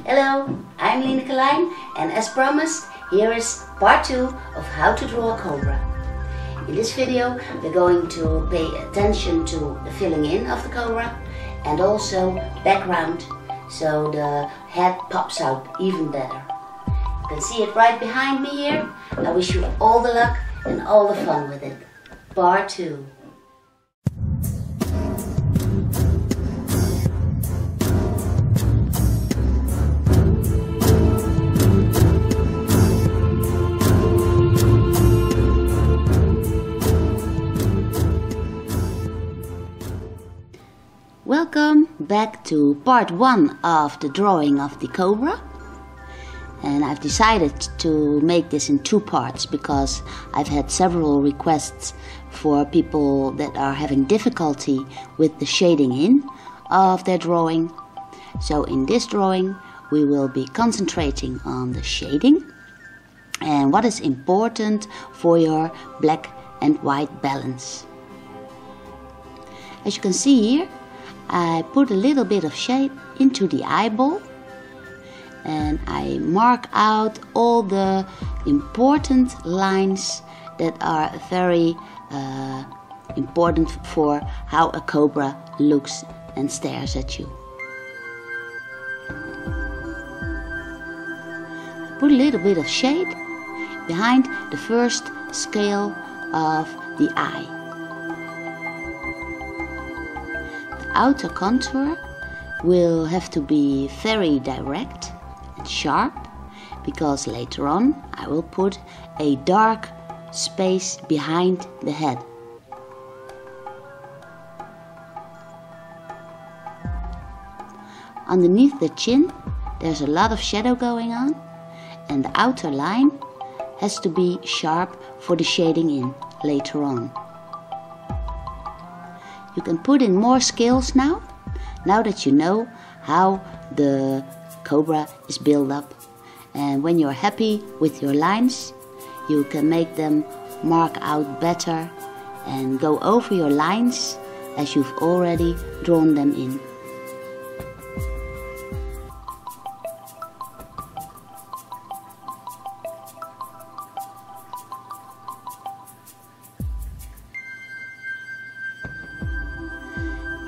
Hello, I'm Lineke Lijn, and as promised, here is part 2 of how to draw a cobra. In this video we're going to pay attention to the filling in of the cobra and also background, so the head pops out even better. You can see it right behind me here. I wish you all the luck and all the fun with it. Part 2. Welcome back to part 1 of the drawing of the cobra, and I've decided to make this in 2 parts because I've had several requests for people that are having difficulty with the shading in of their drawing. So in this drawing we will be concentrating on the shading and what is important for your black and white balance. As you can see here, I put a little bit of shade into the eyeball and I mark out all the important lines that are very important for how a cobra looks and stares at you. I put a little bit of shade behind the first scale of the eye. Outer contour will have to be very direct and sharp because later on I will put a dark space behind the head. Underneath the chin there's a lot of shadow going on and the outer line has to be sharp for the shading in later on. You can put in more scales now that you know how the cobra is built up. And when you're happy with your lines, you can make them mark out better and go over your lines as you've already drawn them in.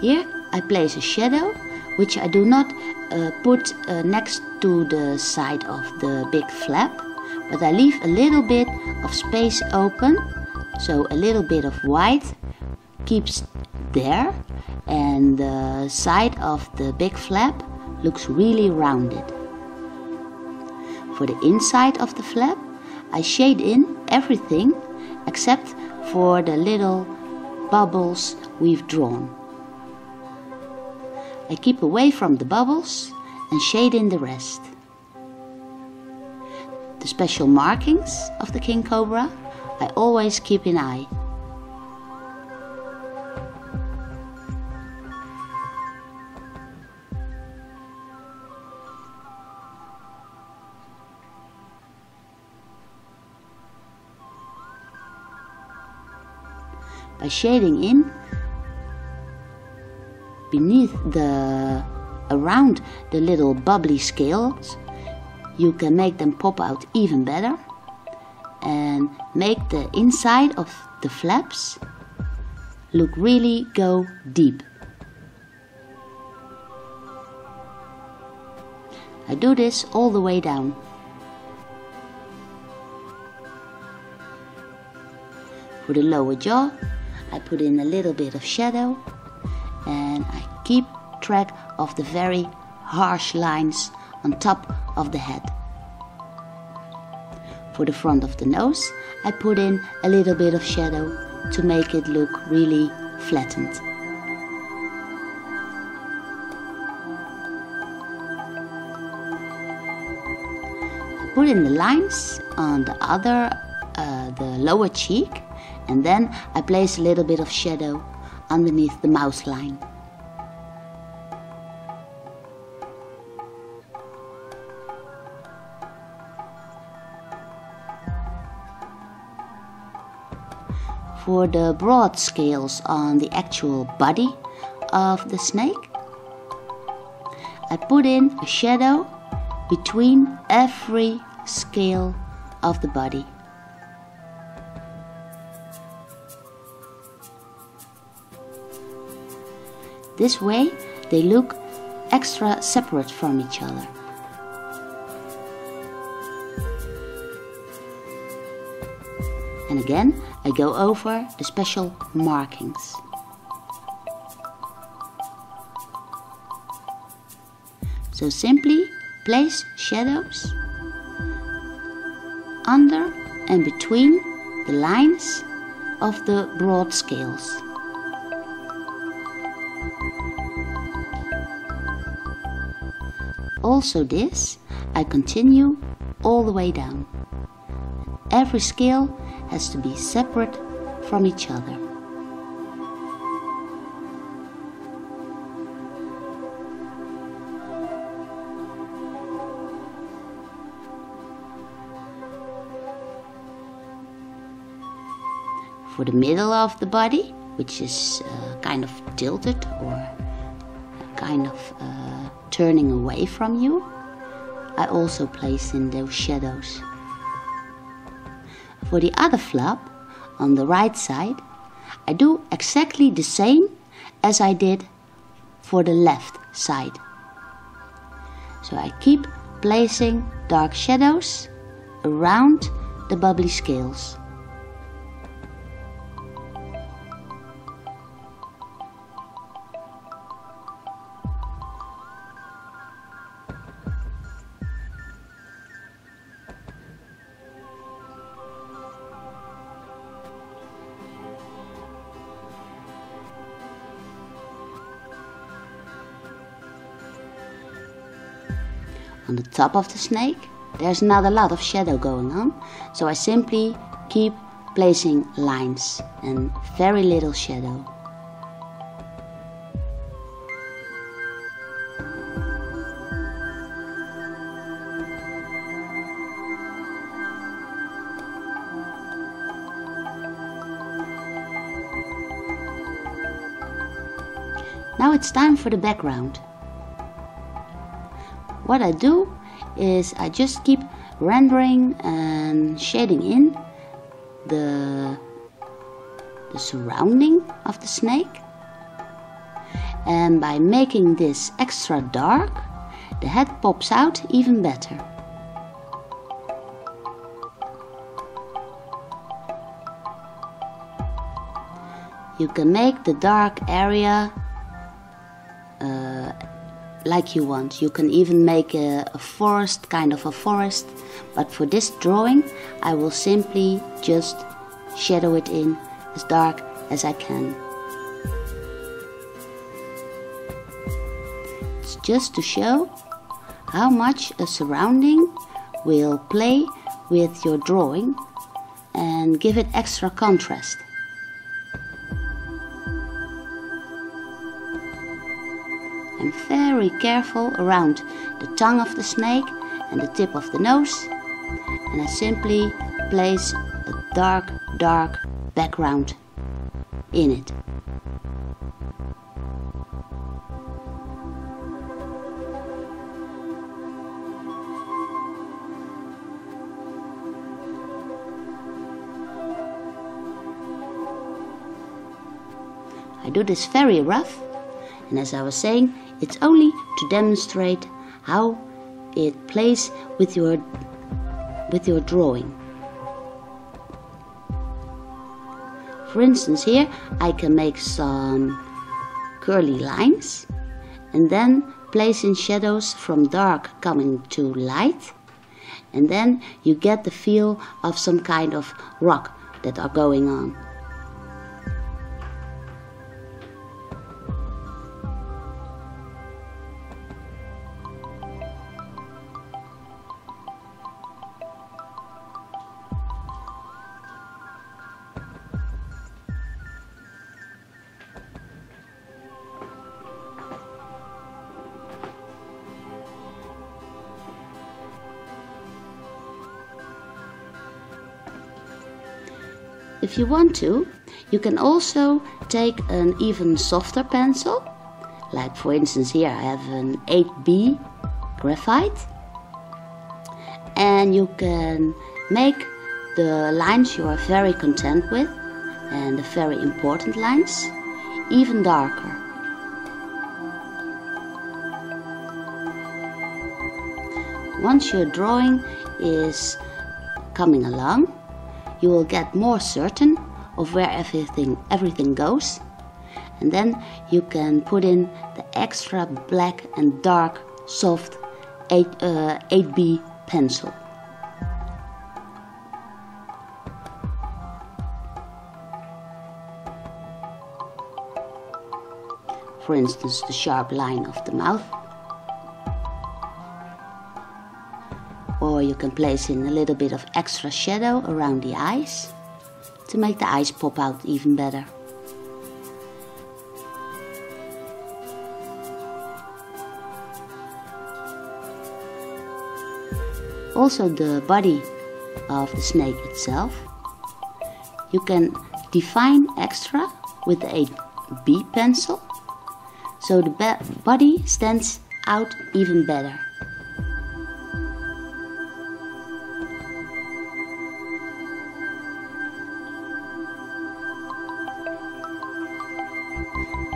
Here I place a shadow, which I do not put next to the side of the big flap, but I leave a little bit of space open, so a little bit of white keeps there and the side of the big flap looks really rounded. For the inside of the flap I shade in everything except for the little bubbles we've drawn. I keep away from the bubbles and shade in the rest. The special markings of the king cobra I always keep in eye. By shading in beneath around the little bubbly scales, you can make them pop out even better and make the inside of the flaps look really go deep. I do this all the way down. For the lower jaw I put in a little bit of shadow and I keep track of the very harsh lines on top of the head. For the front of the nose I put in a little bit of shadow to make it look really flattened. I put in the lines on the the lower cheek, and then I place a little bit of shadow underneath the mouth line. For the broad scales on the actual body of the snake, I put in a shadow between every scale of the body. This way they look extra separate from each other. And again, I go over the special markings. So simply place shadows under and between the lines of the broad scales. Also this, I continue all the way down. Every scale has to be separate from each other. For the middle of the body, which is kind of tilted or kind of turning away from you, I also place in those shadows. For the other flap on the right side, I do exactly the same as I did for the left side. So I keep placing dark shadows around the bubbly scales. On the top of the snake, there's not a lot of shadow going on, so I simply keep placing lines and very little shadow. Now it's time for the background. What I do is I just keep rendering and shading in the surrounding of the snake. And by making this extra dark, the head pops out even better. You can make the dark area like you want. You can even make a forest, kind of a forest, but for this drawing I will simply just shadow it in as dark as I can. It's just to show how much a surrounding will play with your drawing and give it extra contrast. I'm very careful around the tongue of the snake and the tip of the nose, and I simply place a dark background in it. I do this very rough, and as I was saying, it's only to demonstrate how it plays with your drawing. For instance, here I can make some curly lines and then place in shadows from dark coming to light, and then you get the feel of some kind of rock that are going on. If you want to, you can also take an even softer pencil, like for instance here I have an 8B graphite, and you can make the lines you are very content with and the very important lines even darker. Once your drawing is coming along, you will get more certain of where everything goes, and then you can put in the extra black and dark soft 8B pencil. For instance, the sharp line of the mouth. Or you can place in a little bit of extra shadow around the eyes to make the eyes pop out even better. Also the body of the snake itself, you can define extra with the 8B pencil, so the body stands out even better.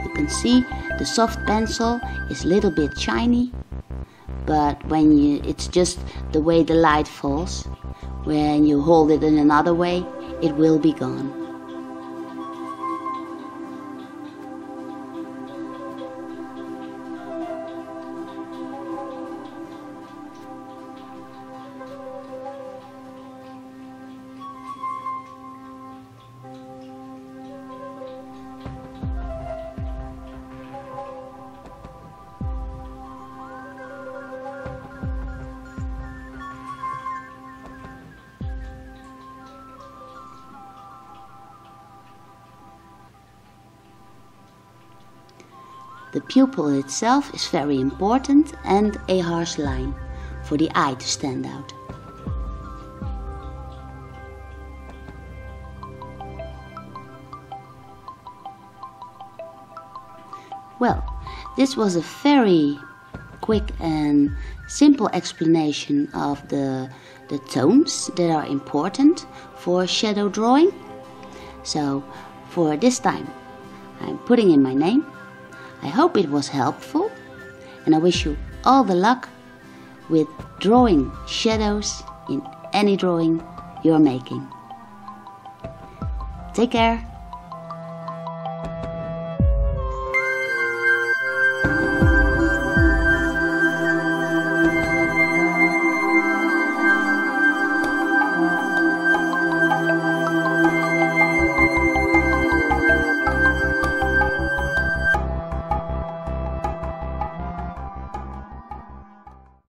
You can see the soft pencil is a little bit shiny, but it's just the way the light falls. When you hold it in another way, it will be gone. The pupil itself is very important and a harsh line for the eye to stand out. Well, this was a very quick and simple explanation of the tones that are important for shadow drawing. So for this time I'm putting in my name. I hope it was helpful, and I wish you all the luck with drawing shadows in any drawing you're making. Take care.